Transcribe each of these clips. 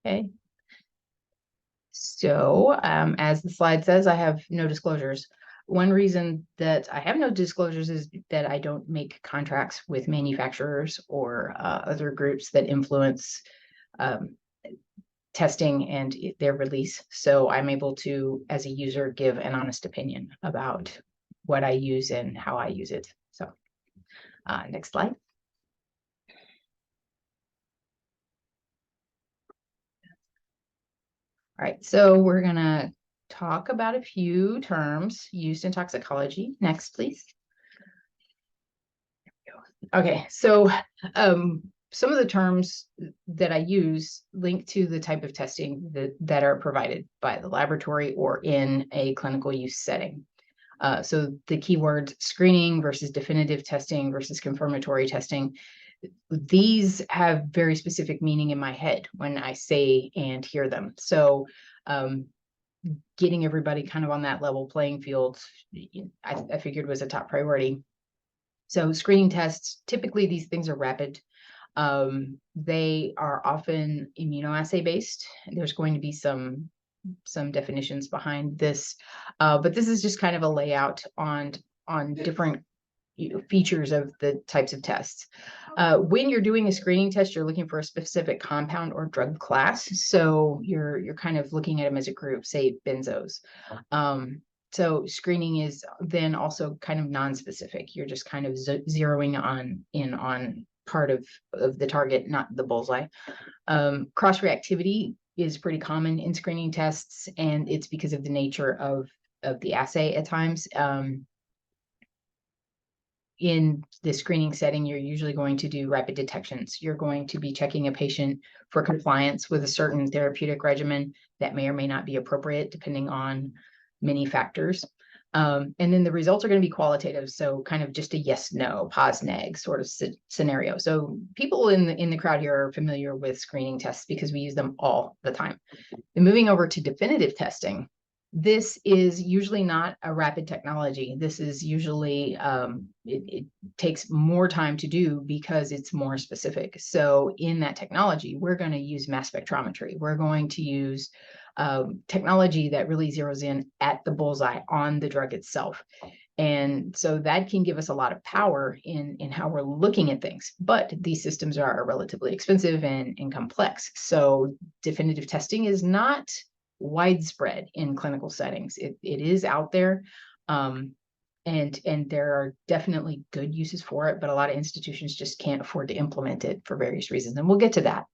Okay. So as the slide says, I have no disclosures. One reason that I have no disclosures is that I don't make contracts with manufacturers or other groups that influence testing and their release. So I'm able to, as a user, give an honest opinion about what I use and how I use it. So next slide. All right, so we're going to talk about a few terms used in toxicology. Next, please. Okay, so some of the terms that I use link to the type of testing that are provided by the laboratory or in a clinical use setting. So the keywords screening versus definitive testing versus confirmatory testing, these have very specific meaning in my head when I say and hear them. So getting everybody kind of on that level playing field, I figured was a top priority. So screening tests, typically these things are rapid. They are often immunoassay based. There's going to be some definitions behind this, but this is just kind of a layout on different features of the types of tests. When you're doing a screening test, you're looking for a specific compound or drug class. So you're kind of looking at them as a group, say benzos. So screening is then also kind of non-specific. You're just kind of zeroing in on part of the target, not the bullseye. Cross-reactivity is pretty common in screening tests, and it's because of the nature of the assay at times. In the screening setting, you're usually going to do rapid detections. You're going to be checking a patient for compliance with a certain therapeutic regimen that may or may not be appropriate, depending on many factors. And then the results are going to be qualitative, so kind of just a yes, no, pos neg sort of scenario. So people in the crowd here are familiar with screening tests because we use them all the time. And moving over to definitive testing, this is usually not a rapid technology. This is usually, it takes more time to do because it's more specific. So in that technology, we're going to use mass spectrometry. We're going to use technology that really zeroes in at the bullseye on the drug itself. And so that can give us a lot of power in how we're looking at things. But these systems are relatively expensive and complex. So definitive testing is not widespread in clinical settings. It is out there. And there are definitely good uses for it, but a lot of institutions just can't afford to implement it for various reasons. And we'll get to that.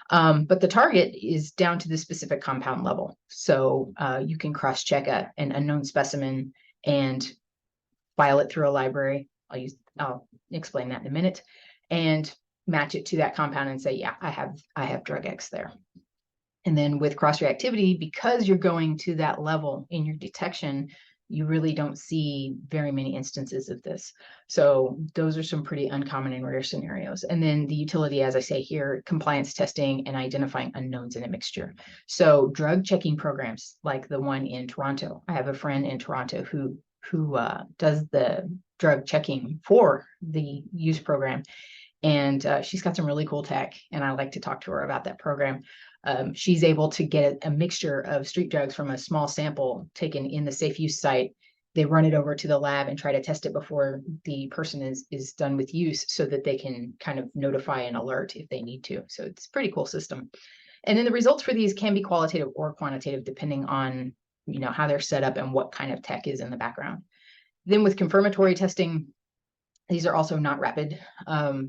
But the target is down to the specific compound level. So you can cross-check an unknown specimen and file it through a library. I'll explain that in a minute, and match it to that compound and say, yeah, I have drug X there. And then with cross-reactivity, because you're going to that level in your detection, you really don't see very many instances of this. So those are some pretty uncommon and rare scenarios. And then the utility, as I say here, compliance testing and identifying unknowns in a mixture. So drug checking programs like the one in Toronto. I have a friend in Toronto who does the drug checking for the use program. And she's got some really cool tech, and I like to talk to her about that program. She's able to get a mixture of street drugs from a small sample taken in the safe use site. They run it over to the lab and try to test it before the person is done with use so that they can kind of notify and alert if they need to. So it's a pretty cool system. And then the results for these can be qualitative or quantitative, depending on how they're set up and what kind of tech is in the background. Then with confirmatory testing, these are also not rapid.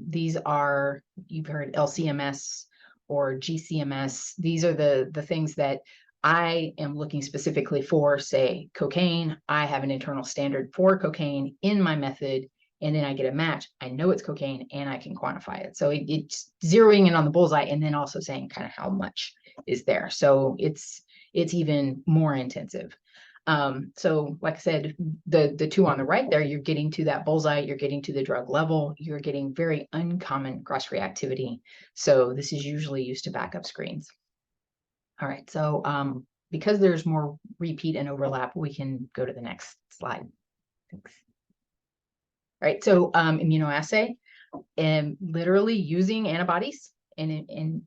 These are, you've heard LCMS or GCMS. These are the things that I am looking specifically for, say, cocaine. I have an internal standard for cocaine in my method, and then I get a match. I know it's cocaine and I can quantify it. So it's zeroing in on the bullseye and then also saying kind of how much is there. So it's even more intensive. So like I said, the two on the right there, you're getting to that bullseye, you're getting to the drug level, you're getting very uncommon cross-reactivity. So this is usually used to back up screens. All right, so because there's more repeat and overlap, we can go to the next slide. Thanks. All right, so immunoassay, and literally using antibodies an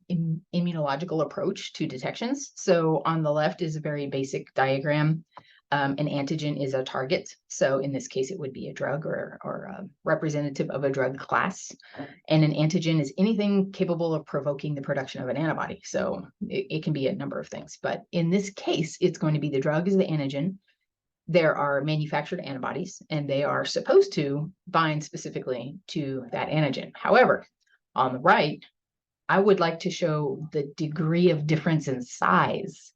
immunological approach to detections. So on the left is a very basic diagram. An antigen is a target. So in this case, it would be a drug or a representative of a drug class. And an antigen is anything capable of provoking the production of an antibody. So it can be a number of things. But in this case, it's going to be the drug is the antigen. There are manufactured antibodies, and they are supposed to bind specifically to that antigen. However, on the right, I would like to show the degree of difference in size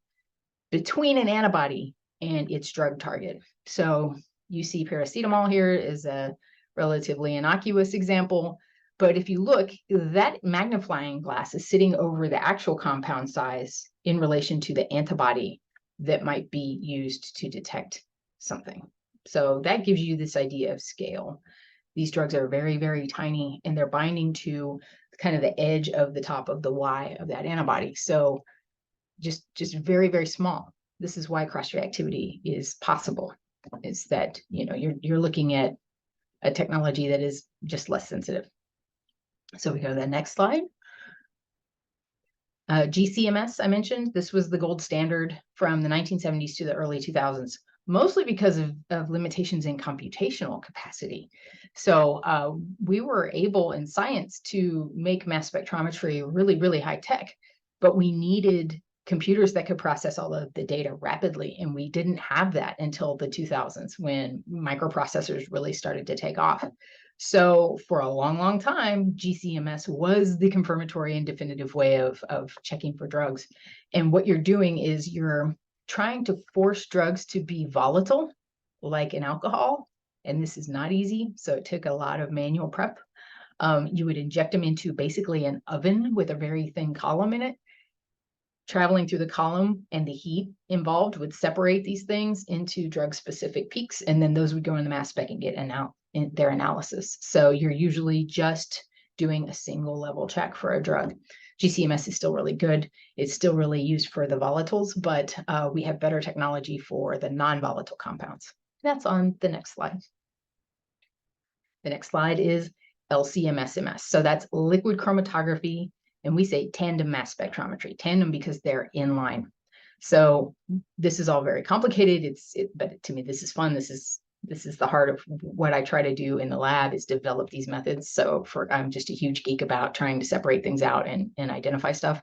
between an antibody and its drug target. So you see paracetamol here is a relatively innocuous example, but if you look, that magnifying glass is sitting over the actual compound size in relation to the antibody that might be used to detect something. So that gives you this idea of scale. These drugs are very, very tiny, and they're binding to kind of the edge of the top of the Y of that antibody. So just very, very small. This is why cross-reactivity is possible, is that, you know, you're looking at a technology that is just less sensitive. So we go to the next slide. GCMS, I mentioned, this was the gold standard from the 1970s to the early 2000s, mostly because of limitations in computational capacity. So we were able in science to make mass spectrometry really, really high tech, but we needed computers that could process all of the data rapidly. And we didn't have that until the 2000s when microprocessors really started to take off. So for a long, long time, GCMS was the confirmatory and definitive way of checking for drugs. And what you're doing is you're trying to force drugs to be volatile, like an alcohol. And this is not easy. So it took a lot of manual prep. You would inject them into basically an oven with a very thin column in it. Traveling through the column and the heat involved would separate these things into drug-specific peaks, and then those would go in the mass spec and get in their analysis. So you're usually just doing a single level check for a drug. GCMS is still really good. It's still really used for the volatiles, but we have better technology for the non-volatile compounds. That's on the next slide. The next slide is LC-MS. So that's liquid chromatography, and we say tandem mass spectrometry. Tandem because they're in line. So this is all very complicated. But to me, this is fun. This is the heart of what I try to do in the lab, is develop these methods. So I'm just a huge geek about trying to separate things out and identify stuff.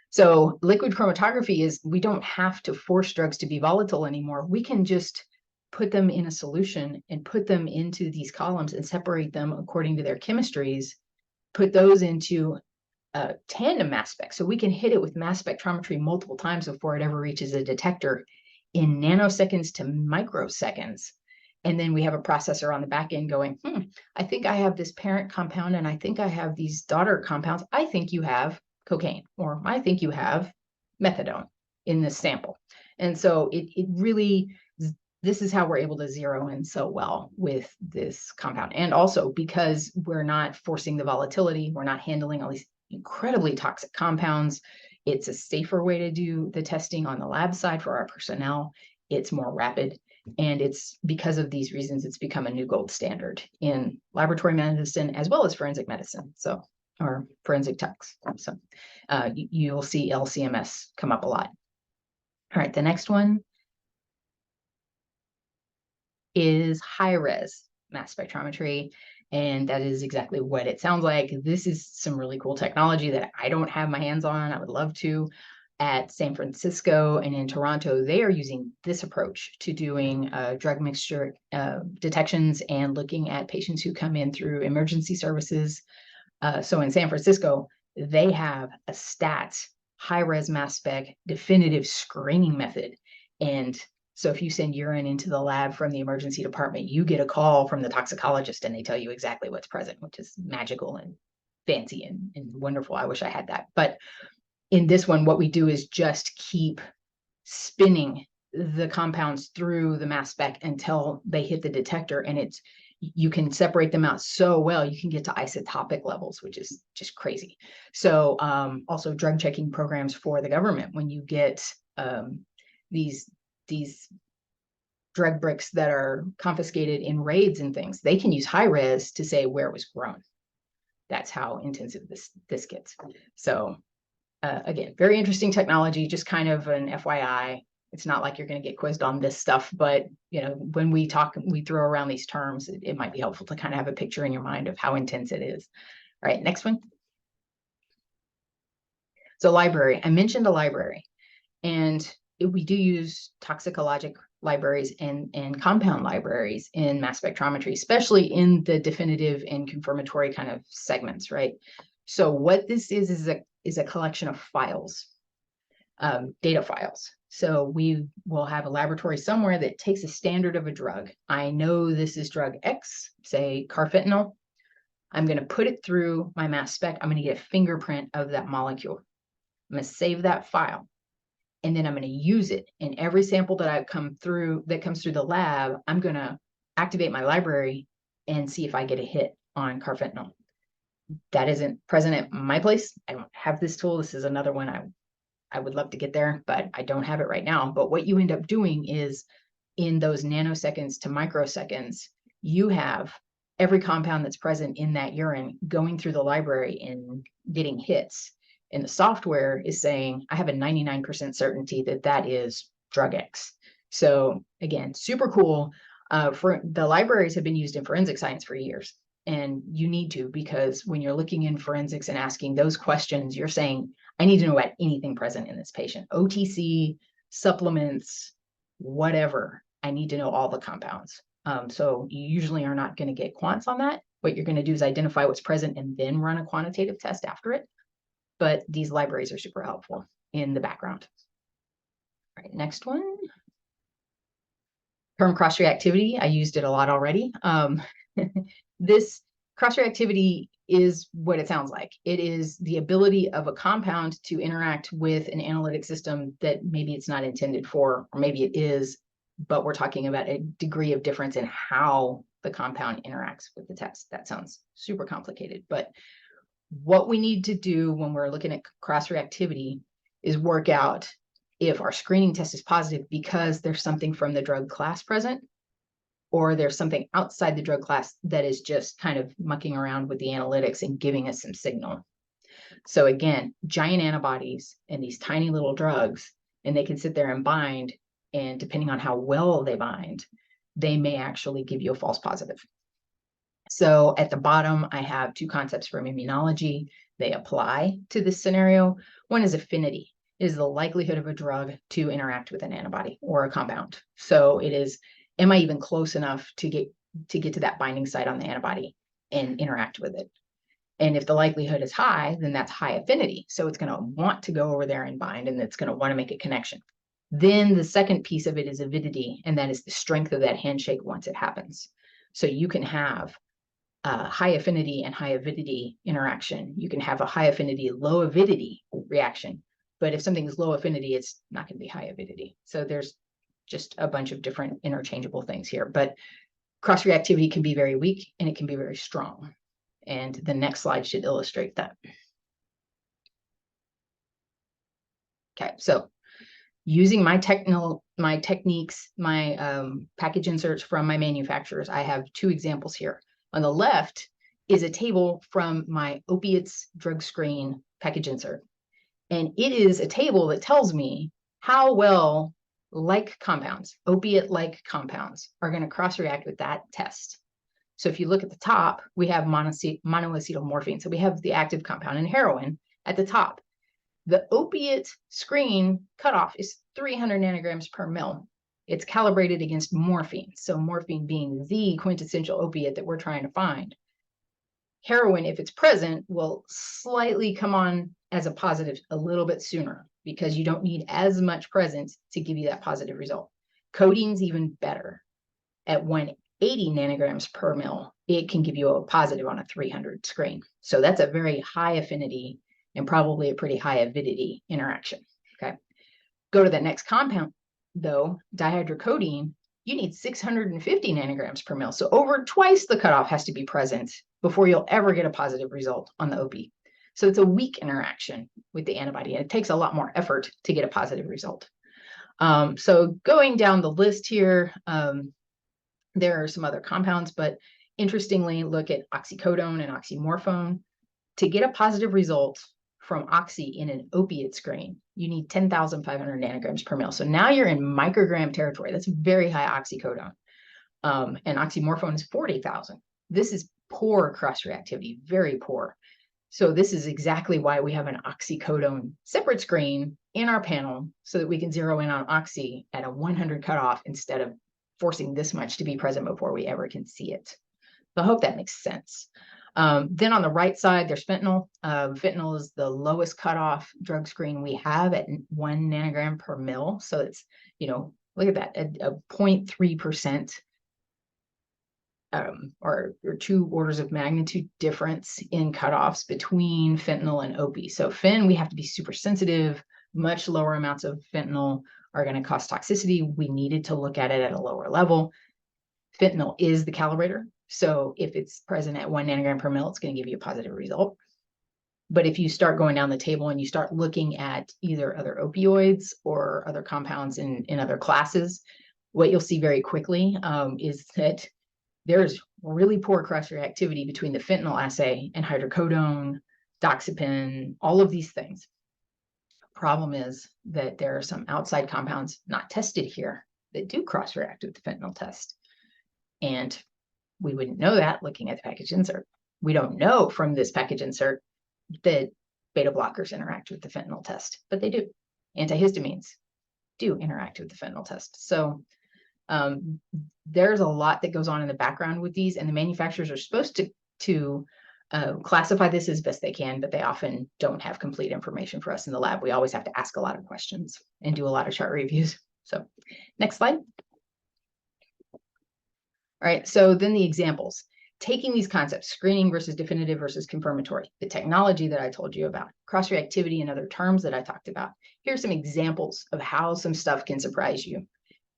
So liquid chromatography is, we don't have to force drugs to be volatile anymore. We can just put them in a solution and put them into these columns and separate them according to their chemistries, put those into a tandem mass spec. So we can hit it with mass spectrometry multiple times before it ever reaches a detector in nanoseconds to microseconds. And then we have a processor on the back end going, I think I have this parent compound and I think I have these daughter compounds. I think you have cocaine, or I think you have methadone in this sample. And so it really, this is how we're able to zero in so well with this compound. And also because we're not forcing the volatility, we're not handling all these incredibly toxic compounds. It's a safer way to do the testing on the lab side for our personnel. It's more rapid. And it's because of these reasons, it's become a new gold standard in laboratory medicine as well as forensic medicine. So, or forensic techs. So you'll see LCMS come up a lot. All right, the next one is high-res mass spectrometry. And that is exactly what it sounds like. This is some really cool technology that I don't have my hands on. I would love to. At San Francisco and in Toronto, they are using this approach to doing drug mixture detections and looking at patients who come in through emergency services. So in San Francisco, they have a STAT, high-res mass spec, definitive screening method. And so if you send urine into the lab from the emergency department, you get a call from the toxicologist and they tell you exactly what's present, which is magical and fancy and wonderful. I wish I had that. But in this one, what we do is just keep spinning the compounds through the mass spec until they hit the detector, and you can separate them out so well, you can get to isotopic levels, which is just crazy. So also drug checking programs for the government, when you get these drug bricks that are confiscated in raids and things, they can use high res to say where it was grown. That's how intensive this gets. So again, very interesting technology, just kind of an FYI. It's not like you're going to get quizzed on this stuff, but when we talk, we throw around these terms, it might be helpful to kind of have a picture in your mind of how intense it is. All right, next one. So library, I mentioned a library, and we do use toxicologic libraries and compound libraries in mass spectrometry, especially in the definitive and confirmatory kind of segments, right? So what this is a collection of files, data files. So we will have a laboratory somewhere that takes a standard of a drug. I know this is drug X, say carfentanil. I'm going to put it through my mass spec. I'm going to get a fingerprint of that molecule. I'm going to save that file. And then I'm going to use it in every sample that comes through the lab. I'm going to activate my library and see if I get a hit on carfentanil. That isn't present at my place. I don't have this tool. This is another one I would love to get there, but I don't have it right now. But what you end up doing is in those nanoseconds to microseconds, you have every compound that's present in that urine going through the library and getting hits. And the software is saying, I have a 99% certainty that that is drug X. So again, super cool. For the libraries have been used in forensic science for years. And you need to, because when you're looking in forensics and asking those questions, you're saying, I need to know about anything present in this patient, OTC, supplements, whatever. I need to know all the compounds. So you usually are not going to get quants on that. What you're going to do is identify what's present and then run a quantitative test after it. But these libraries are super helpful in the background. All right, next one. Term cross-reactivity, I used it a lot already. This cross-reactivity is what it sounds like. It is the ability of a compound to interact with an analytic system that maybe it's not intended for, or maybe it is, but we're talking about a degree of difference in how the compound interacts with the test. That sounds super complicated, but what we need to do when we're looking at cross-reactivity is work out if our screening test is positive because there's something from the drug class present, or there's something outside the drug class that is just kind of mucking around with the analytics and giving us some signal. So again, giant antibodies and these tiny little drugs, and they can sit there and bind, and depending on how well they bind, they may actually give you a false positive. So at the bottom, I have two concepts from immunology. They apply to this scenario. One is affinity. It is the likelihood of a drug to interact with an antibody or a compound. So it is, am I even close enough to get to that binding site on the antibody and interact with it? And if the likelihood is high, then that's high affinity. So it's going to want to go over there and bind, and it's going to want to make a connection. Then the second piece of it is avidity, and that is the strength of that handshake once it happens. So you can have high affinity and high avidity interaction. You can have a high affinity, low avidity reaction. But if something is low affinity, it's not going to be high avidity. So there's just a bunch of different interchangeable things here. But cross-reactivity can be very weak and it can be very strong. And the next slide should illustrate that. Okay, so using my techniques, my package inserts from my manufacturers, I have two examples here. On the left is a table from my opiates drug screen package insert. And it is a table that tells me how well like compounds, opiate-like compounds, are going to cross-react with that test. So if you look at the top, we have monoacetyl morphine. So we have the active compound in heroin at the top. The opiate screen cutoff is 300 nanograms per mil. It's calibrated against morphine. So morphine being the quintessential opiate that we're trying to find. Heroin, if it's present, will slightly come on as a positive a little bit sooner because you don't need as much presence to give you that positive result. Codeine's even better. At 180 nanograms per mil, it can give you a positive on a 300 screen. So that's a very high affinity and probably a pretty high avidity interaction. Okay. Go to the next compound, though, dihydrocodeine, you need 650 nanograms per mil. So over twice the cutoff has to be present before you'll ever get a positive result on the OP. So it's a weak interaction with the antibody, and it takes a lot more effort to get a positive result. So going down the list here, there are some other compounds, but interestingly, look at oxycodone and oxymorphone. To get a positive result from oxy in an opiate screen, you need 10,500 nanograms per mil. So now you're in microgram territory. That's very high oxycodone. And oxymorphone is 40,000. This is poor cross-reactivity, very poor. So this is exactly why we have an oxycodone separate screen in our panel, so that we can zero in on oxy at a 100 cutoff instead of forcing this much to be present before we ever can see it. So I hope that makes sense. Then on the right side, there's fentanyl. Fentanyl is the lowest cutoff drug screen we have at 1 nanogram per mil. So it's, look at that, a 0.3%. Or 2 orders of magnitude difference in cutoffs between fentanyl and OP. So fen, we have to be super sensitive. Much lower amounts of fentanyl are going to cause toxicity. We needed to look at it at a lower level. Fentanyl is the calibrator. So if it's present at 1 nanogram per mil, it's going to give you a positive result. But if you start going down the table and you start looking at either other opioids or other compounds in other classes, what you'll see very quickly is that there's really poor cross-reactivity between the fentanyl assay and hydrocodone, doxepin, all of these things. Problem is that there are some outside compounds not tested here that do cross-react with the fentanyl test. And we wouldn't know that looking at the package insert. We don't know from this package insert that beta blockers interact with the fentanyl test, but they do. Antihistamines do interact with the fentanyl test. So there's a lot that goes on in the background with these, and the manufacturers are supposed to classify this as best they can, but they often don't have complete information for us in the lab. We always have to ask a lot of questions and do a lot of chart reviews. So next slide. All right, so then the examples. Taking these concepts, screening versus definitive versus confirmatory, the technology that I told you about, cross-reactivity and other terms that I talked about. Here's some examples of how some stuff can surprise you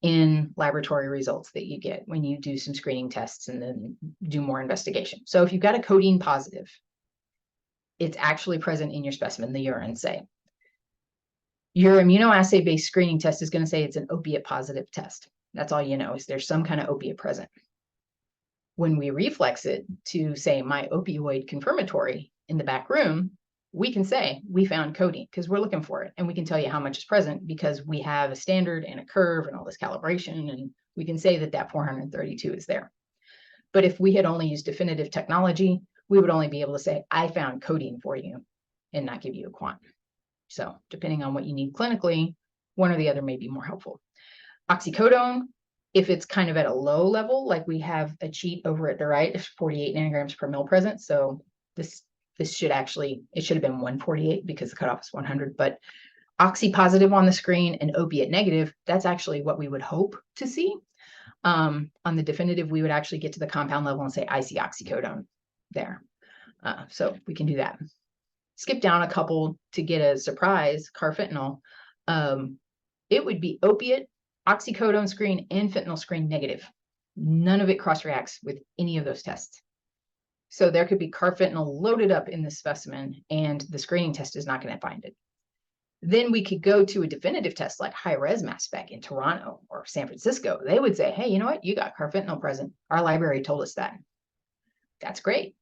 in laboratory results that you get when you do some screening tests and then do more investigation. So if you've got a codeine positive, it's actually present in your specimen, the urine, say. Your immunoassay-based screening test is going to say it's an opiate positive test. That's all you know, is there's some kind of opiate present. When we reflex it to say my opioid confirmatory in the back room, we can say we found codeine because we're looking for it, and we can tell you how much is present because we have a standard and a curve and all this calibration, and we can say that that 432 is there. But if we had only used definitive technology, we would only be able to say, I found codeine for you, and not give you a quant. So depending on what you need clinically, one or the other may be more helpful. Oxycodone, if it's kind of at a low level, like we have a cheat over at the right, there's 48 nanograms per mil present. So this should actually, it should have been 148 because the cutoff is 100, but oxy positive on the screen and opiate negative, that's actually what we would hope to see. On the definitive, we would actually get to the compound level and say, I see oxycodone there. So we can do that. Skip down a couple to get a surprise, carfentanil. It would be opiate, oxycodone screen, and fentanyl screen negative. None of it cross-reacts with any of those tests. So there could be carfentanil loaded up in the specimen, and the screening test is not going to find it. Then we could go to a definitive test like high-res mass spec in Toronto or San Francisco. They would say, hey, you know what? You got carfentanil present. Our library told us that. That's great.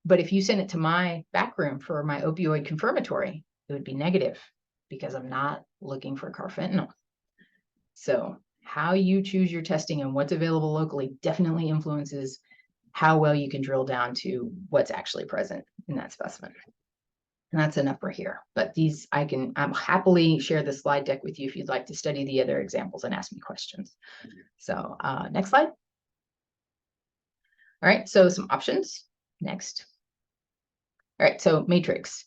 But if you send it to my back room for my opioid confirmatory, it would be negative because I'm not looking for carfentanil. So how you choose your testing and what's available locally definitely influences how well you can drill down to what's actually present in that specimen. And that's enough for here. But these, I'm happily share the slide deck with you if you'd like to study the other examples and ask me questions. So next slide. All right, so some options. Next. All right, so matrix.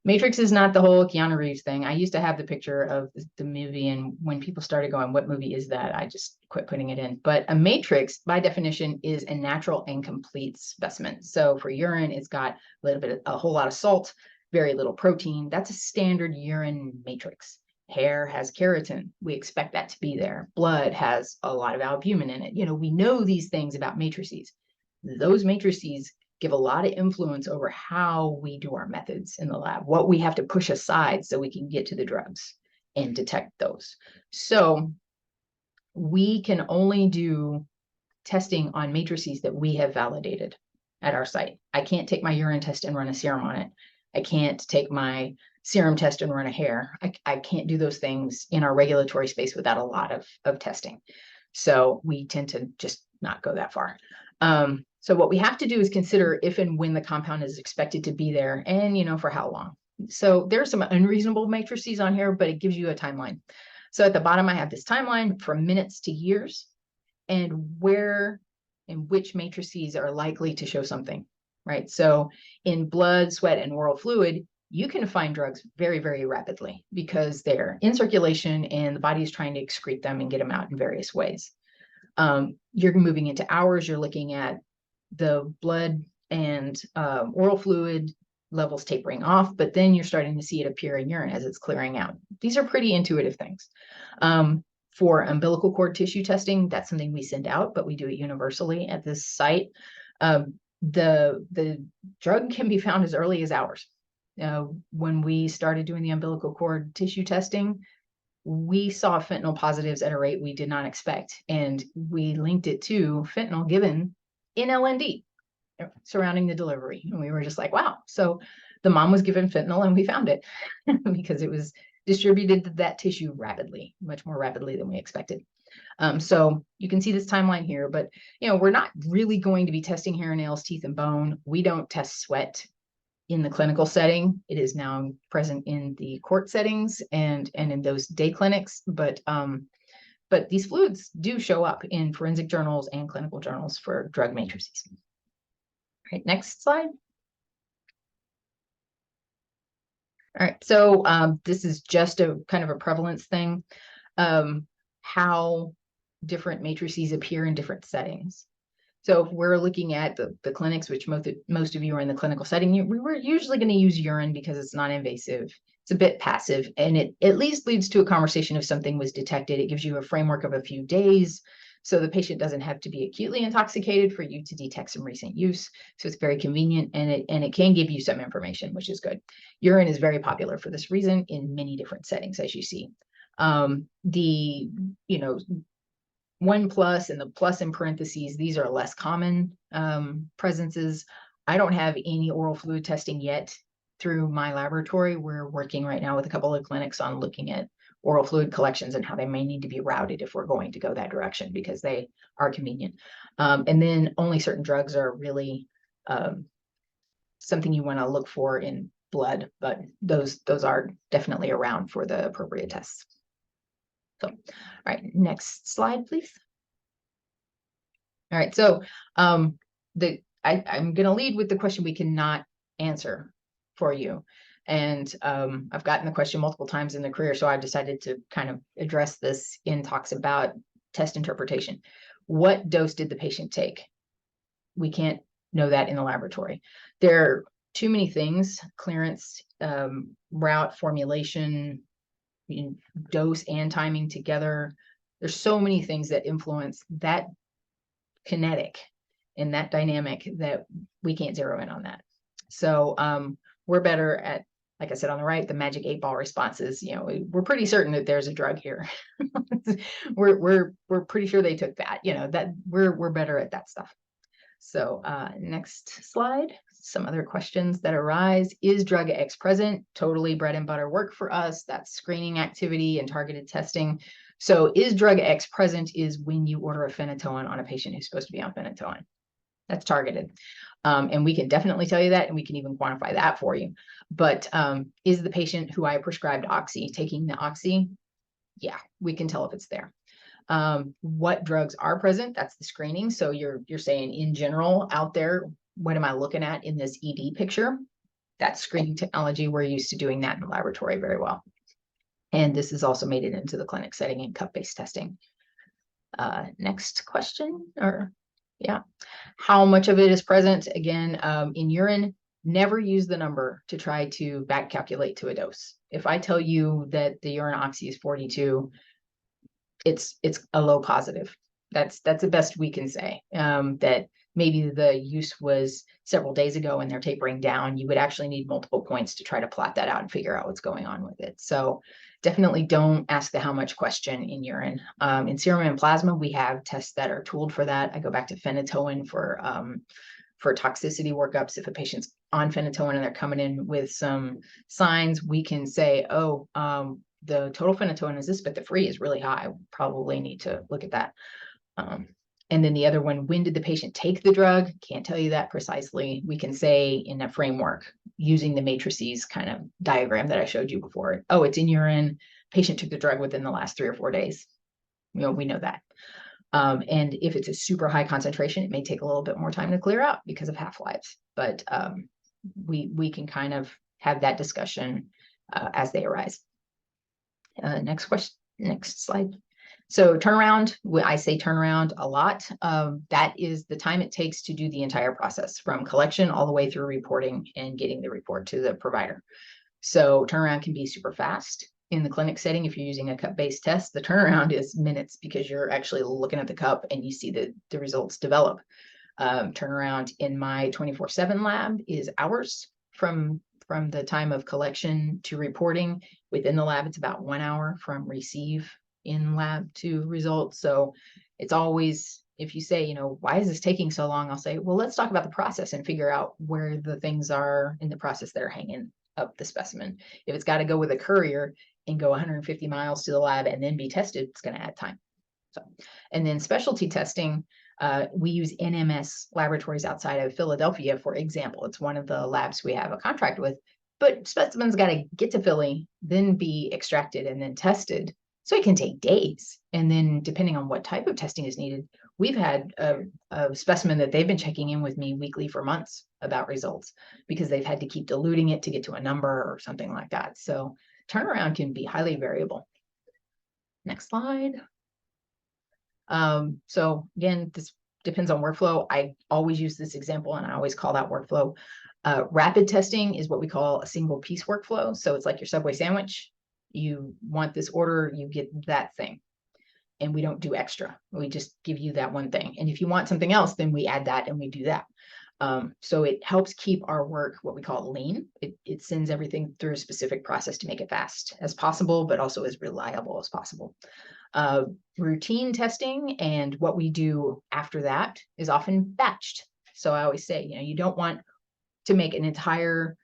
Matrix is not the whole Keanu Reeves thing. I used to have the picture of the movie, and when people started going, what movie is that? I just quit putting it in. But a matrix, by definition, is a natural and complete specimen. So for urine, it's got a whole lot of salt, very little protein. That's a standard urine matrix. Hair has keratin. We expect that to be there. Blood has a lot of albumin in it. You know, we know these things about matrices. Those matrices give a lot of influence over how we do our methods in the lab, what we have to push aside so we can get to the drugs and detect those. So we can only do testing on matrices that we have validated at our site. I can't take my urine test and run a serum on it I can't take my serum test and run a hair. I can't do those things in our regulatory space without a lot of testing. So we tend to just not go that far. So what we have to do is consider if and when the compound is expected to be there, and for how long. So there are some unreasonable matrices on here, but it gives you a timeline. So at the bottom, I have this timeline from minutes to years, and where and which matrices are likely to show something, right? So in blood, sweat, and oral fluid, you can find drugs very, very rapidly because they're in circulation and the body is trying to excrete them and get them out in various ways. You're moving into hours, you're looking at the blood and oral fluid levels tapering off, but then you're starting to see it appear in urine as it's clearing out. These are pretty intuitive things. For umbilical cord tissue testing, that's something we send out, but we do it universally at this site. The drug can be found as early as hours. When we started doing the umbilical cord tissue testing, we saw fentanyl positives at a rate we did not expect, and we linked it to fentanyl given in LND surrounding the delivery. And we were just like, wow. So the mom was given fentanyl and we found it because it was distributed to that tissue rapidly, much more rapidly than we expected. So you can see this timeline here, but we're not really going to be testing hair, nails, teeth, and bone. We don't test sweat in the clinical setting. It is now present in the court settings and in those day clinics, but these fluids do show up in forensic journals and clinical journals for drug matrices. All right, next slide. All right, so this is just a kind of a prevalence thing, how different matrices appear in different settings. So if we're looking at the clinics, which most of you are in the clinical setting, we're usually going to use urine because it's non-invasive. It's a bit passive, and it at least leads to a conversation if something was detected. It gives you a framework of a few days, so the patient doesn't have to be acutely intoxicated for you to detect some recent use. So it's very convenient, and it can give you some information, which is good. Urine is very popular for this reason in many different settings, as you see. The 1+ and the plus in parentheses, these are less common presences. I don't have any oral fluid testing yet through my laboratory. We're working right now with a couple of clinics on looking at oral fluid collections and how they may need to be routed if we're going to go that direction because they are convenient. And then only certain drugs are really something you want to look for in blood, but those are definitely around for the appropriate tests. So, all right, next slide, please. All right, so I'm going to lead with the question we cannot answer for you. And I've gotten the question multiple times in the career, so I've decided to kind of address this in talks about test interpretation. What dose did the patient take? We can't know that in the laboratory. There are too many things: clearance, route, formulation, dose and timing together. There's so many things that influence that kinetic and that dynamic that we can't zero in on that. So we're better at, like I said on the right, the magic 8-ball responses. We're pretty certain that there's a drug here. we're pretty sure they took that. That we're better at that stuff. So next slide. Some other questions that arise. Is drug X present? Totally bread and butter work for us. That's screening activity and targeted testing. So is drug X present is when you order a phenytoin on a patient who's supposed to be on phenytoin. That's targeted. And we can definitely tell you that, and we can even quantify that for you. But is the patient who I prescribed oxy taking the oxy? Yeah, we can tell if it's there. What drugs are present? That's the screening. So you're saying in general out there, what am I looking at in this ED picture? That's screening technology. We're used to doing that in the laboratory very well. And this has also made it into the clinic setting in cup-based testing. Next question, how much of it is present? Again, in urine, never use the number to try to back calculate to a dose. If I tell you that the urine oxy is 42, it's a low positive. That's the best we can say. That maybe the use was several days ago and they're tapering down. You would actually need multiple points to try to plot that out and figure out what's going on with it. So definitely don't ask the how much question in urine. In serum and plasma, we have tests that are tooled for that. I go back to phenytoin for toxicity workups. If a patient's on phenytoin and they're coming in with some signs, we can say, oh, the total phenytoin is this, but the free is really high. Probably need to look at that. And then the other one, when did the patient take the drug? Can't tell you that precisely. We can say in a framework using the matrices kind of diagram that I showed you before. Oh, it's in urine. Patient took the drug within the last 3 or 4 days. We know that. And if it's a super high concentration, it may take a little bit more time to clear out because of half-lives. But we can kind of have that discussion as they arise. Next question, next slide. So turnaround, I say turnaround a lot. That is the time it takes to do the entire process from collection all the way through reporting and getting the report to the provider. So turnaround can be super fast. In the clinic setting, if you're using a cup-based test, the turnaround is minutes because you're actually looking at the cup and you see the results develop. Turnaround in my 24/7 lab is hours from the time of collection to reporting. Within the lab, it's about 1 hour from receive in lab to results. So it's always, if you say, why is this taking so long? I'll say, well, let's talk about the process and figure out where the things are in the process that are hanging up the specimen. If it's got to go with a courier and go 150 miles to the lab and then be tested, it's going to add time. So, and then specialty testing, we use NMS laboratories outside of Philadelphia, for example. It's one of the labs we have a contract with, but specimens got to get to Philly, then be extracted and then tested. So it can take days. And then depending on what type of testing is needed, we've had a specimen that they've been checking in with me weekly for months about results because they've had to keep diluting it to get to a number or something like that. So turnaround can be highly variable. Next slide. So again, this depends on workflow. I always use this example and I always call that workflow. Rapid testing is what we call a single piece workflow. So it's like your Subway sandwich. You want this order, you get that thing. And we don't do extra. We just give you that one thing. And if you want something else, then we add that and we do that. So it helps keep our work, what we call lean. It sends everything through a specific process to make it fast as possible, but also as reliable as possible. Routine testing and what we do after that is often batched. So I always say, you don't want to make an entire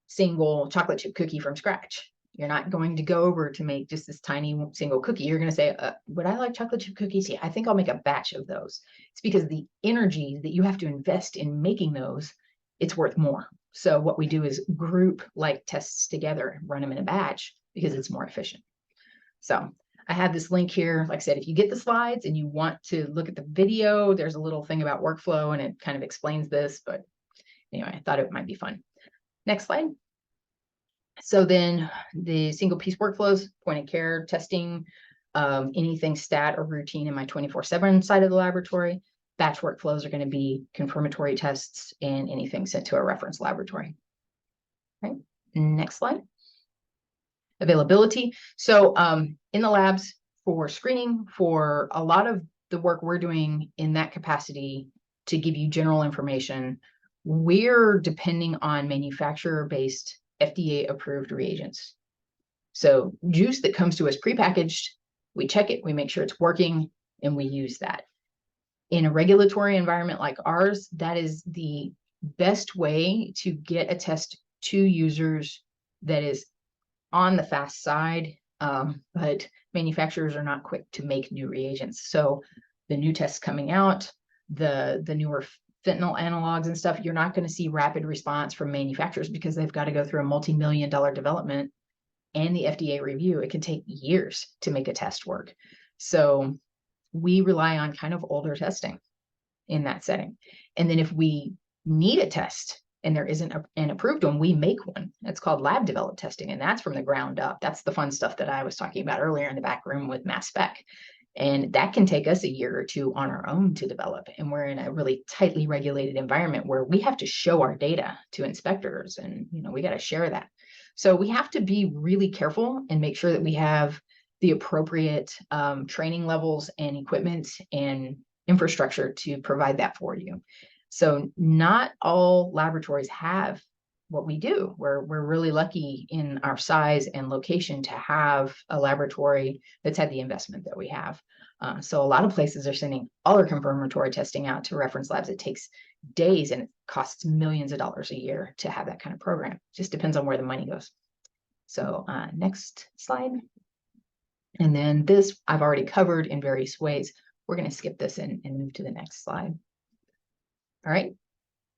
single chocolate chip cookie from scratch. You're not going to go over to make just this tiny single cookie. You're going to say, would I like chocolate chip cookies? Yeah, I think I'll make a batch of those. It's because the energy that you have to invest in making those, it's worth more. So what we do is group like tests together, run them in a batch because it's more efficient. So I have this link here. Like I said, if you get the slides and you want to look at the video, there's a little thing about workflow and it kind of explains this, but anyway, I thought it might be fun. Next slide. So then the single piece workflows, point of care testing, anything stat or routine in my 24/7 side of the laboratory. Batch workflows are going to be confirmatory tests and anything sent to a reference laboratory. Right. Next slide. Availability. So in the labs for screening, for a lot of the work we're doing in that capacity to give you general information, we're depending on manufacturer-based FDA-approved reagents. So juice that comes to us prepackaged, we check it, we make sure it's working, and we use that. In a regulatory environment like ours, that is the best way to get a test to users that is on the fast side, but manufacturers are not quick to make new reagents. So the new tests coming out, the newer fentanyl analogs and stuff, you're not going to see rapid response from manufacturers because they've got to go through a multi-million-dollar development and the FDA review. It can take years to make a test work. So we rely on kind of older testing in that setting. And then if we need a test and there isn't an approved one, we make one. It's called lab developed testing, and that's from the ground up. That's the fun stuff that I was talking about earlier in the back room with mass spec. And that can take us a year or two on our own to develop. And we're in a really tightly regulated environment where we have to show our data to inspectors and, we got to share that. So we have to be really careful and make sure that we have the appropriate training levels and equipment and infrastructure to provide that for you. So not all laboratories have what we do. We're really lucky in our size and location to have a laboratory that's had the investment that we have. So a lot of places are sending all their confirmatory testing out to reference labs. It takes days and it costs millions of dollars a year to have that kind of program. It just depends on where the money goes. So next slide. And then this I've already covered in various ways. We're going to skip this and move to the next slide. All right.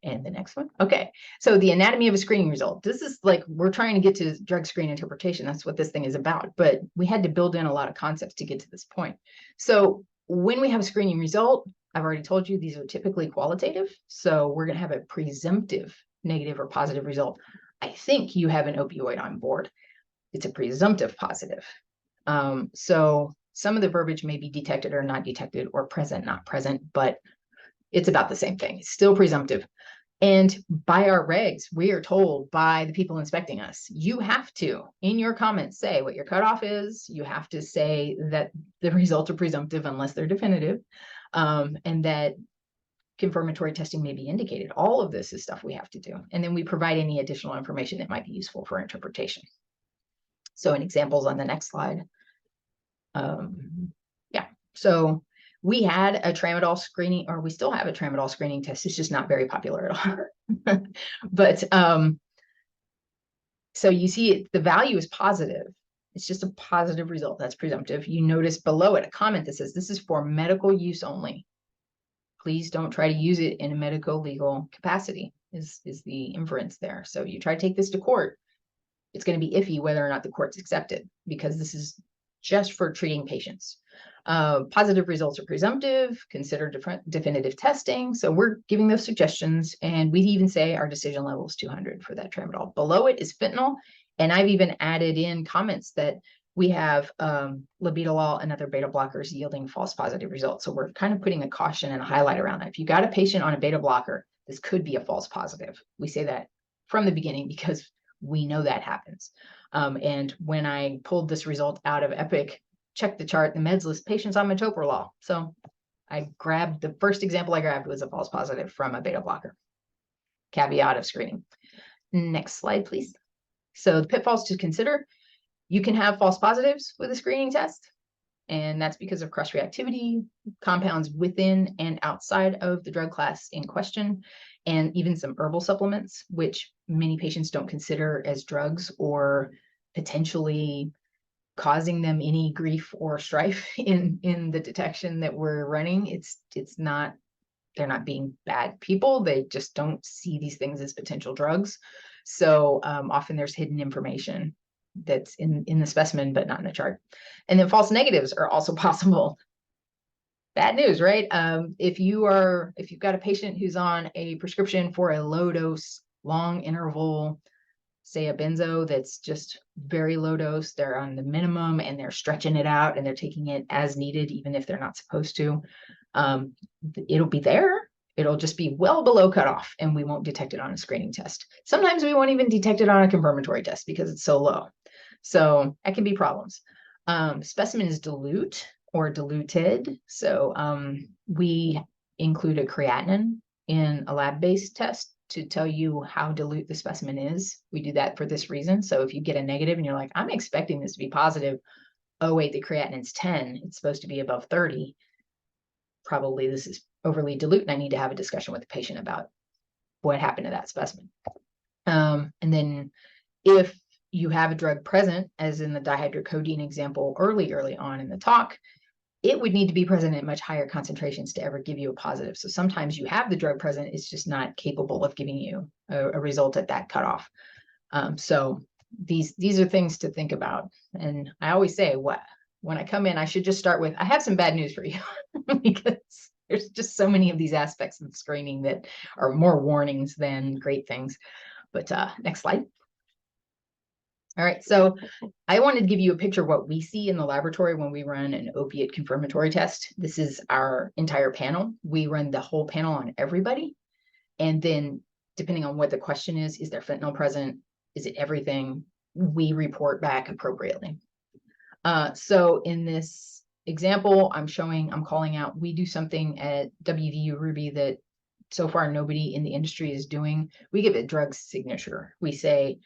And the next one. Okay. So the anatomy of a screening result. This is like, we're trying to get to drug screen interpretation. That's what this thing is about. But we had to build in a lot of concepts to get to this point. So when we have a screening result, I've already told you these are typically qualitative. So we're going to have a presumptive negative or positive result. I think you have an opioid on board. It's a presumptive positive. So some of the verbiage may be detected or not detected, or present, not present, but it's about the same thing. It's still presumptive. And by our regs, we are told by the people inspecting us, you have to, in your comments, say what your cutoff is. You have to say that the results are presumptive unless they're definitive, and that confirmatory testing may be indicated. All of this is stuff we have to do. And then we provide any additional information that might be useful for interpretation. So in examples on the next slide. Yeah, so we had a tramadol screening, or we still have a tramadol screening test. It's just not very popular at all. But so you see the value is positive. It's just a positive result. That's presumptive. You notice below it a comment that says this is for medical use only. Please don't try to use it in a medical legal capacity is the inference there. So you try to take this to court, it's going to be iffy whether or not the courts accept it, because this is just for treating patients. Positive results are presumptive, consider definitive testing. So we're giving those suggestions, and we even say our decision level is 200 for that tramadol. Below it is fentanyl, and I've even added in comments that we have labetalol and other beta blockers yielding false positive results. So we're kind of putting a caution and a highlight around that. If you got a patient on a beta blocker, this could be a false positive. We say that from the beginning because we know that happens. And when I pulled this result out of Epic, check the chart, the meds list patients on metoprolol. So I grabbed the first example I grabbed was a false positive from a beta blocker. Caveat of screening. Next slide, please. So the pitfalls to consider: you can have false positives with a screening test, and that's because of cross-reactivity, compounds within and outside of the drug class in question, and even some herbal supplements, which many patients don't consider as drugs or potentially causing them any grief or strife in the detection that we're running. It's not, they're not being bad people. They just don't see these things as potential drugs. So often there's hidden information that's in the specimen, but not in the chart. And then false negatives are also possible. Bad news, right? If you've got a patient who's on a prescription for a low dose, long interval, say a benzo that's just very low dose, they're on the minimum and they're stretching it out and they're taking it as needed, even if they're not supposed to, it'll be there. It'll just be well below cutoff and we won't detect it on a screening test. Sometimes we won't even detect it on a confirmatory test because it's so low. So that can be problems. Specimen is dilute or diluted. So we include a creatinine in a lab-based test to tell you how dilute the specimen is. We do that for this reason. So if you get a negative and you're like, I'm expecting this to be positive, oh wait, the creatinine's 10, it's supposed to be above 30. Probably this is overly dilute and I need to have a discussion with the patient about what happened to that specimen. And then if you have a drug present, as in the dihydrocodeine example early on in the talk, it would need to be present at much higher concentrations to ever give you a positive. So sometimes you have the drug present, it's just not capable of giving you a result at that cutoff. So these are things to think about. And I always say, when I come in, I should just start with, I have some bad news for you, because there's just so many of these aspects of screening that are more warnings than great things. But next slide. All right, so I wanted to give you a picture of what we see in the laboratory when we run an opiate confirmatory test. This is our entire panel. We run the whole panel on everybody. And then depending on what the question is there fentanyl present? Is it everything? We report back appropriately. So in this example, I'm calling out, we do something at WVU Ruby that so far nobody in the industry is doing. We give a drug signature. We say,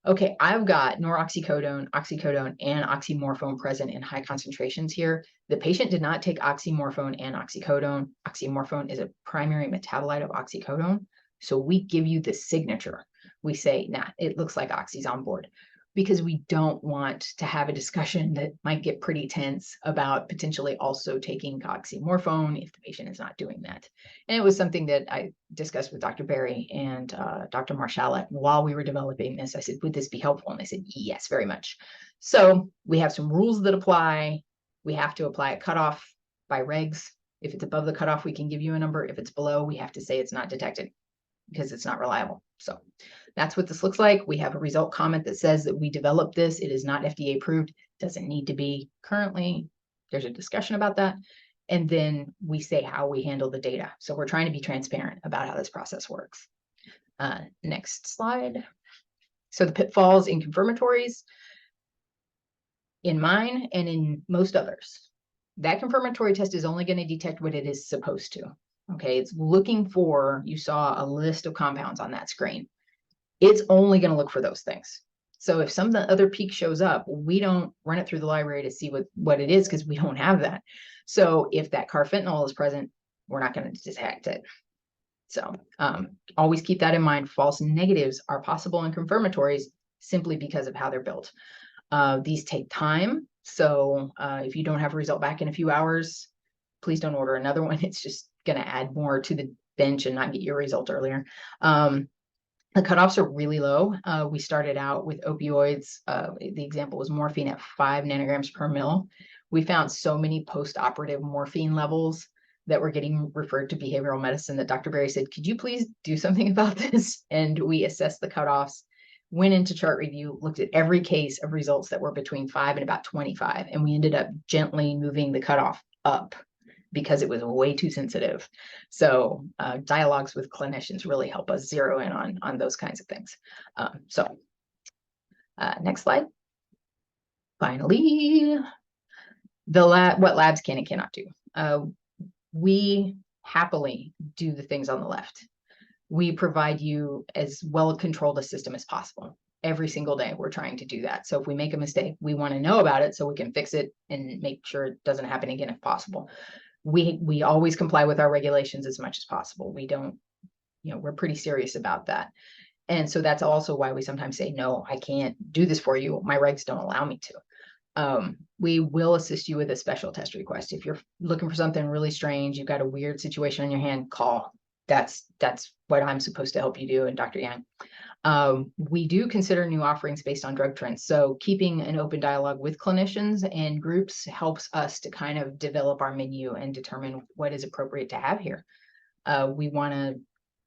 okay, I've got noroxycodone, oxycodone, and oxymorphone present in high concentrations here. The patient did not take oxymorphone and oxycodone. Oxymorphone is a primary metabolite of oxycodone. So we give you the signature. We say, nah, it looks like oxy's on board, because we don't want to have a discussion that might get pretty tense about potentially also taking oxymorphone if the patient is not doing that. And it was something that I discussed with Dr. Berry and Dr. Marshallett while we were developing this. I said, would this be helpful? And they said, yes, very much. So we have some rules that apply. We have to apply a cutoff by regs. If it's above the cutoff, we can give you a number. If it's below, we have to say it's not detected because it's not reliable. So that's what this looks like. We have a result comment that says that we developed this. It is not FDA approved. Doesn't need to be currently. There's a discussion about that. And then we say how we handle the data. So we're trying to be transparent about how this process works. Next slide. So the pitfalls in confirmatories, in mine and in most others, that confirmatory test is only going to detect what it is supposed to. Okay, it's looking for, you saw a list of compounds on that screen. It's only going to look for those things. So if some other peak shows up, we don't run it through the library to see what it is, because we don't have that. So if that carfentanil is present, we're not going to detect it. So always keep that in mind. False negatives are possible in confirmatories simply because of how they're built. These take time. So if you don't have a result back in a few hours, please don't order another one. It's just going to add more to the bench and not get your result earlier. The cutoffs are really low. We started out with opioids. The example was morphine at 5 nanograms per mil. We found so many post-operative morphine levels that were getting referred to behavioral medicine that Dr. Berry said, could you please do something about this? And we assessed the cutoffs, went into chart review, looked at every case of results that were between 5 and about 25. And we ended up gently moving the cutoff up because it was way too sensitive. So dialogues with clinicians really help us zero in on those kinds of things. Next slide. Finally, what labs can and cannot do. We happily do the things on the left. We provide you as well-controlled a system as possible. Every single day, we're trying to do that. So if we make a mistake, we want to know about it so we can fix it and make sure it doesn't happen again if possible. We always comply with our regulations as much as possible. We don't, we're pretty serious about that. And so that's also why we sometimes say, no, I can't do this for you. My regs don't allow me to. We will assist you with a special test request. If you're looking for something really strange, you've got a weird situation on your hand, call. That's what I'm supposed to help you do. And Dr. Yang, we do consider new offerings based on drug trends. So keeping an open dialogue with clinicians and groups helps us to kind of develop our menu and determine what is appropriate to have here. We want to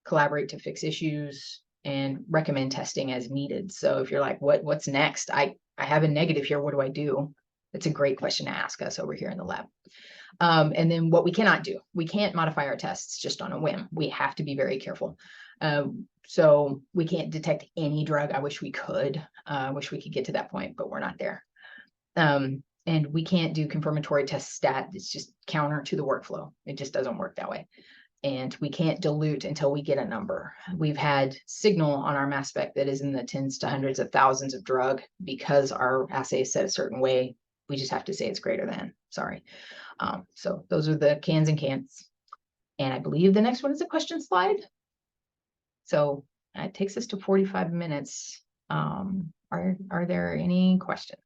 collaborate to fix issues and recommend testing as needed. So if you're like, what's next? I have a negative here. What do I do? It's a great question to ask us over here in the lab. And then what we cannot do, we can't modify our tests just on a whim. We have to be very careful. So we can't detect any drug. I wish we could. I wish we could get to that point, but we're not there. And we can't do confirmatory test stat. It's just counter to the workflow. It just doesn't work that way. And we can't dilute until we get a number. We've had signal on our mass spec that is in the tens to hundreds of thousands of drug because our assay is set a certain way. We just have to say it's greater than, sorry. So those are the cans and can'ts. And I believe the next one is a question slide. So it takes us to 45 minutes. Are there any questions?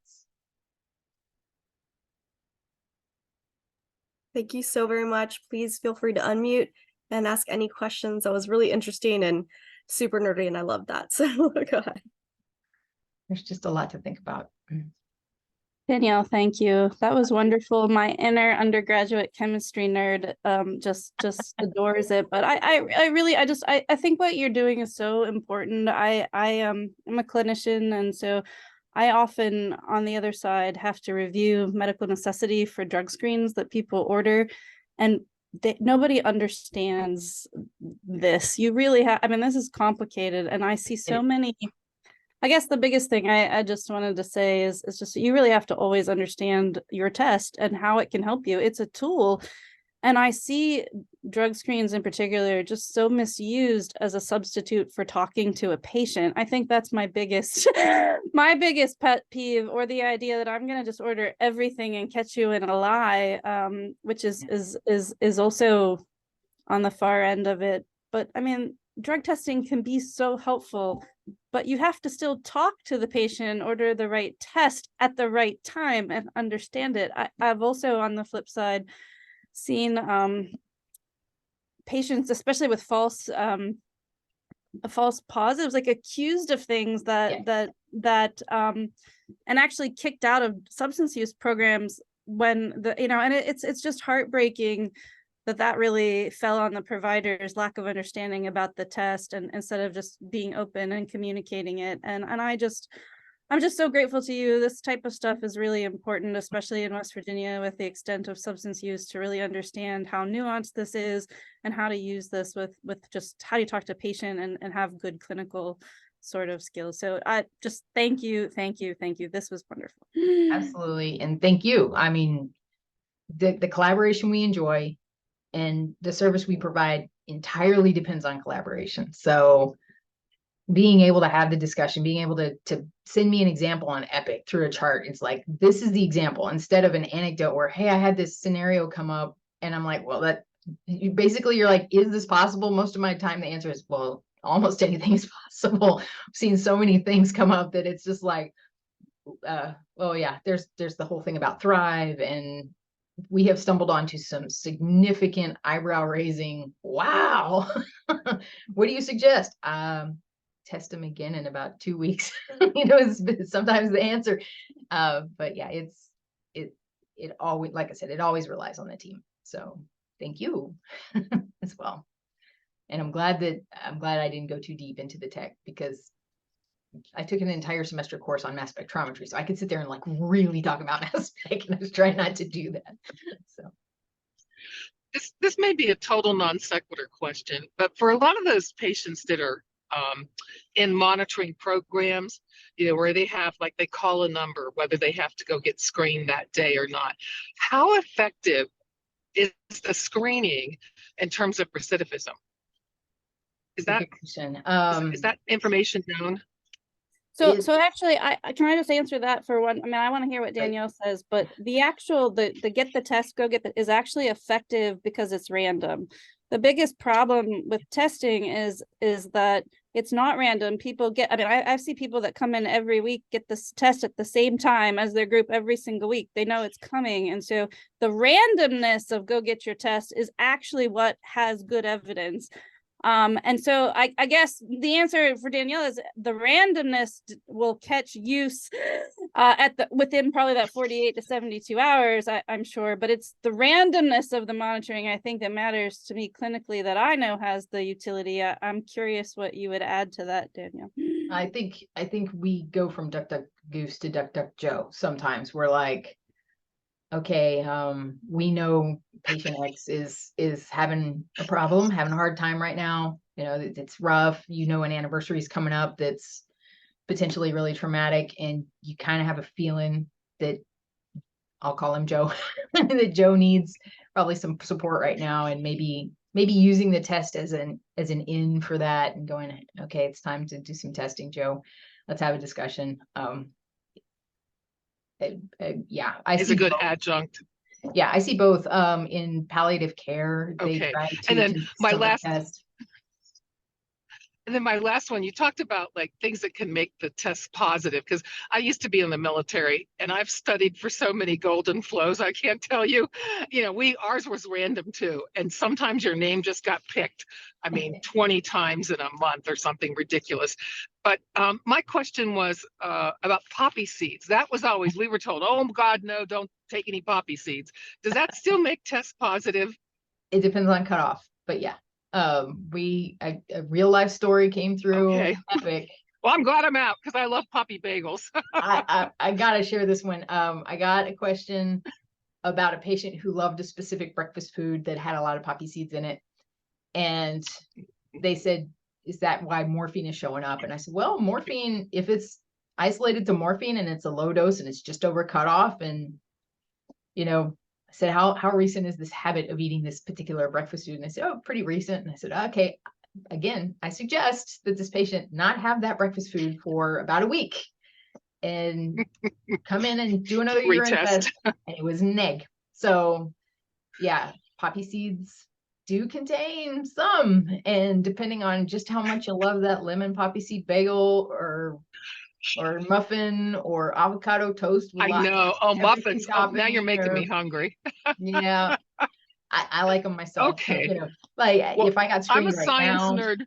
Thank you so very much. Please feel free to unmute and ask any questions. That was really interesting and super nerdy, and I love that. So go ahead. There's just a lot to think about. Danielle, thank you. That was wonderful. My inner undergraduate chemistry nerd just adores it. But I think what you're doing is so important. I'm a clinician, and so I often, on the other side, have to review medical necessity for drug screens that people order, and nobody understands this. You really have, I mean, this is complicated, and I see so many. I guess the biggest thing I just wanted to say is just you really have to always understand your test and how it can help you. It's a tool, And I see drug screens in particular just so misused as a substitute for talking to a patient. I think that's my biggest my biggest pet peeve, or the idea that I'm gonna just order everything and catch you in a lie, which is also on the far end of it. But I mean, drug testing can be so helpful, but you have to still talk to the patient, order the right test at the right time, and understand it. I've also, on the flip side, seen patients, especially with false positives, like accused of things that and actually kicked out of substance use programs when and it's just heartbreaking that really fell on the provider's lack of understanding about the test, and instead of just being open and communicating it. And I'm just so grateful to you. This type of stuff is really important, especially in West Virginia with the extent of substance use, to really understand how nuanced this is and how to use this with just how do you talk to a patient and have good clinical sort of skills. So I just thank you. This was wonderful. Absolutely. And thank you. I mean, the collaboration we enjoy and the service we provide entirely depends on collaboration. So being able to have the discussion, being able to send me an example on Epic through a chart, it's like, this is the example, instead of an anecdote where, hey, I had this scenario come up, and I'm like, well, that basically you're like, is this possible? Most of my time the answer is, well, almost anything is possible. I've seen so many things come up that it's just like, oh yeah, there's the whole thing about Thrive, and we have stumbled onto some significant eyebrow raising. Wow. What do you suggest? Test them again in about 2 weeks. Is sometimes the answer. But yeah, it always, like I said, it always relies on the team. So thank you as well. And I'm glad I didn't go too deep into the tech, because I took an entire semester course on mass spectrometry, so I could sit there and like really talk about mass spec, and I was trying not to do that. So this may be a total non sequitur question, but for a lot of those patients that are in monitoring programs, where they have, like, they call a number, whether they have to go get screened that day or not, how effective is the screening in terms of recidivism? Is that is that information known? So actually, can I just answer that for one? I mean, I want to hear what Danielle says, but the actual the get the test, go get the is actually effective because it's random. The biggest problem with testing is that it's not random. People get, I mean, I see people that come in every week, get this test at the same time as their group every single week. They know it's coming. And so the randomness of go get your test is actually what has good evidence. And so I guess the answer for Danielle is the randomness will catch use within probably that 48 to 72 hours, I'm sure, but it's the randomness of the monitoring, I think, that matters to me clinically, that I know has the utility. I'm curious what you would add to that, Danielle. I think we go from Duck Duck Goose to Duck Duck Joe. Sometimes we're like, okay, we know patient X is having a problem, having a hard time right now. It's rough. An anniversary is coming up that's potentially really traumatic, and you kind of have a feeling that, I'll call him Joe, that Joe needs probably some support right now, and maybe using the test as an in for that, and going, okay, it's time to do some testing, Joe. Let's have a discussion. Yeah, is a good adjunct. Yeah, I see both. In palliative care, they try to, and then my last test. And then my last one, you talked about like things that can make the test positive, because I used to be in the military and I've studied for so many golden flows. I can't tell you, ours was random too. And sometimes your name just got picked. I mean, 20 times in a month or something ridiculous. But my question was about poppy seeds. That was always, we were told, oh God, no, don't take any poppy seeds. Does that still make tests positive? It depends on cutoff, but yeah. A real life story came through. Okay. Epic. Well, I'm glad I'm out, because I love poppy bagels. I gotta share this one. I got a question about a patient who loved a specific breakfast food that had a lot of poppy seeds in it, and they said, is that why morphine is showing up? And I said, well, morphine, if it's isolated to morphine and it's a low dose and it's just over cutoff, and said, how recent is this habit of eating this particular breakfast food? And they said, oh, pretty recent. And I said, okay, again, I suggest that this patient not have that breakfast food for about a week and come in and do another urine test. And it was neg. So yeah, poppy seeds do contain some, and depending on just how much you love that lemon poppy seed bagel or muffin or avocado toast with I lots know. of Oh, everything muffins. Oh, now you're topping, making or me hungry. yeah, I like them myself. Okay. You know, like Well, if I got I'm a screened right science now, nerd.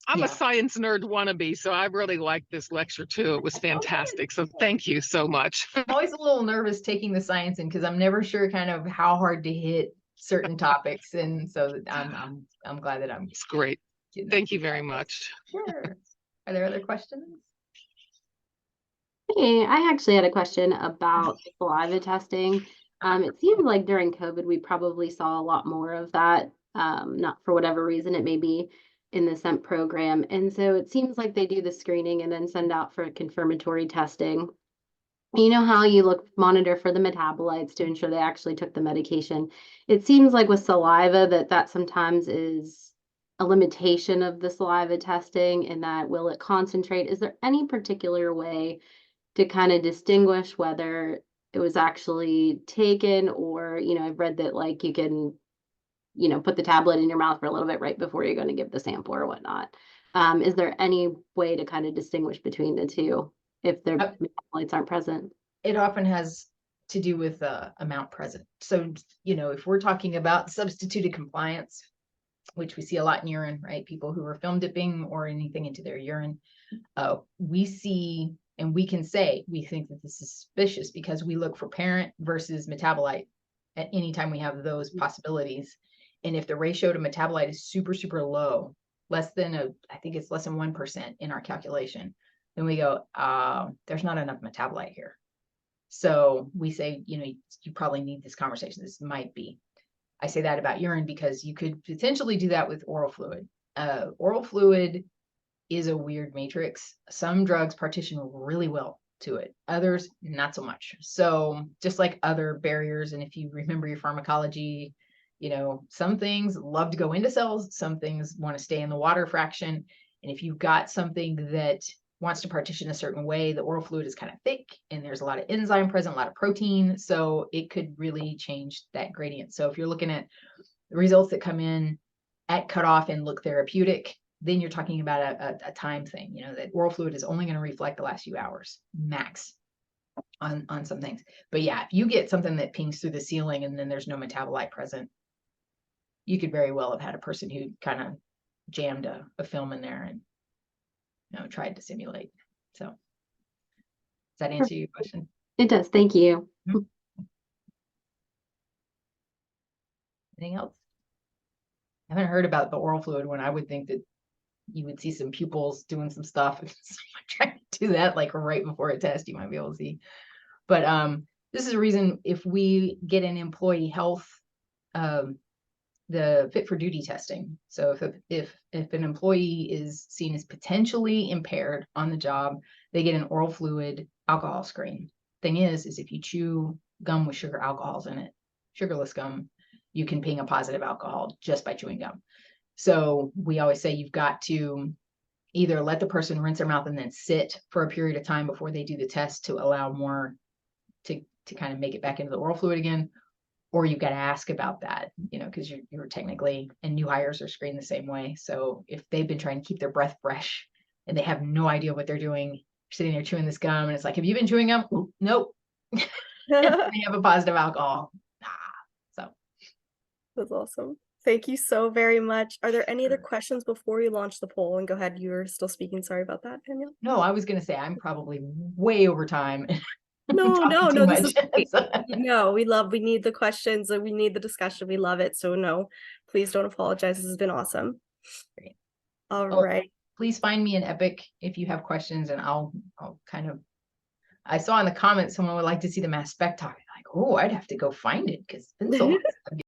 I'm a yeah. science nerd wannabe, so I really liked this lecture too. It was fantastic. So thank you so much. I'm always a little nervous taking the science in because I'm never sure kind of how hard to hit certain topics, and so I'm glad that I'm It's great. getting that Thank you very feedback. much. Sure. Are there other questions? Hey, I actually had a question about saliva testing. It seems like during COVID, we probably saw a lot more of that. Not for whatever reason, it may be in the SEMP program. And so it seems like they do the screening and then send out for confirmatory testing. You know how you monitor for the metabolites to ensure they actually took the medication. It seems like with saliva that sometimes is a limitation of the saliva testing, and that will it concentrate? Is there any particular way to kind of distinguish whether it was actually taken, or, I've read that like you can, put the tablet in your mouth for a little bit right before you're going to give the sample or whatnot. Is there any way to kind of distinguish between the two if their metabolites aren't present? It often has to do with the amount present. So, if we're talking about substituted compliance, which we see a lot in urine, right? People who are film dipping or anything into their urine, we see, and we can say, we think that this is suspicious because we look for parent versus metabolite at any time we have those possibilities. And if the ratio to metabolite is super, super low, I think it's less than 1% in our calculation, then we go, there's not enough metabolite here. So we say, you probably need this conversation. This might be. I say that about urine because you could potentially do that with oral fluid. Oral fluid is a weird matrix. Some drugs partition really well to it, others not so much. So just like other barriers, and if you remember your pharmacology, some things love to go into cells, some things want to stay in the water fraction. And if you've got something that wants to partition a certain way, the oral fluid is kind of thick and there's a lot of enzyme present, a lot of protein. So it could really change that gradient. So if you're looking at the results that come in at cutoff and look therapeutic, then you're talking about a time thing, that oral fluid is only going to reflect the last few hours max on some things. But yeah, if you get something that pings through the ceiling and then there's no metabolite present, you could very well have had a person who kind of jammed a film in there and tried to simulate. So does that answer your question? It does. Thank you. Anything else? I haven't heard about the oral fluid one. I would think that you would see some pupils doing some stuff. If someone trying to do that like right before a test, you might be able to see. But this is a reason if we get an employee health, the fit for duty testing. So if an employee is seen as potentially impaired on the job, they get an oral fluid alcohol screen. Thing is if you chew gum with sugar alcohols in it, sugarless gum, you can ping a positive alcohol just by chewing gum. So we always say you've got to either let the person rinse their mouth and then sit for a period of time before they do the test to allow more to kind of make it back into the oral fluid again, or you've got to ask about that, because you're technically, and new hires are screened the same way. So if they've been trying to keep their breath fresh and they have no idea what they're doing, sitting there chewing this gum, and it's like, have you been chewing gum? Nope. They have a positive alcohol. So That's awesome. Thank you so very much. Are there any other questions before we launch the poll? And go ahead, you were still speaking. Sorry about that, Danielle. no, I was going to say I'm probably way over time. No, this is great. So. No, we need the questions and we need the discussion. We love it. So no, please don't apologize. This has been awesome. Great. All right. Please find me in Epic if you have questions, and I'll kind of, I saw in the comments someone would like to see the mass spec talk. Like, oh, I'd have to go find it because it's been so long.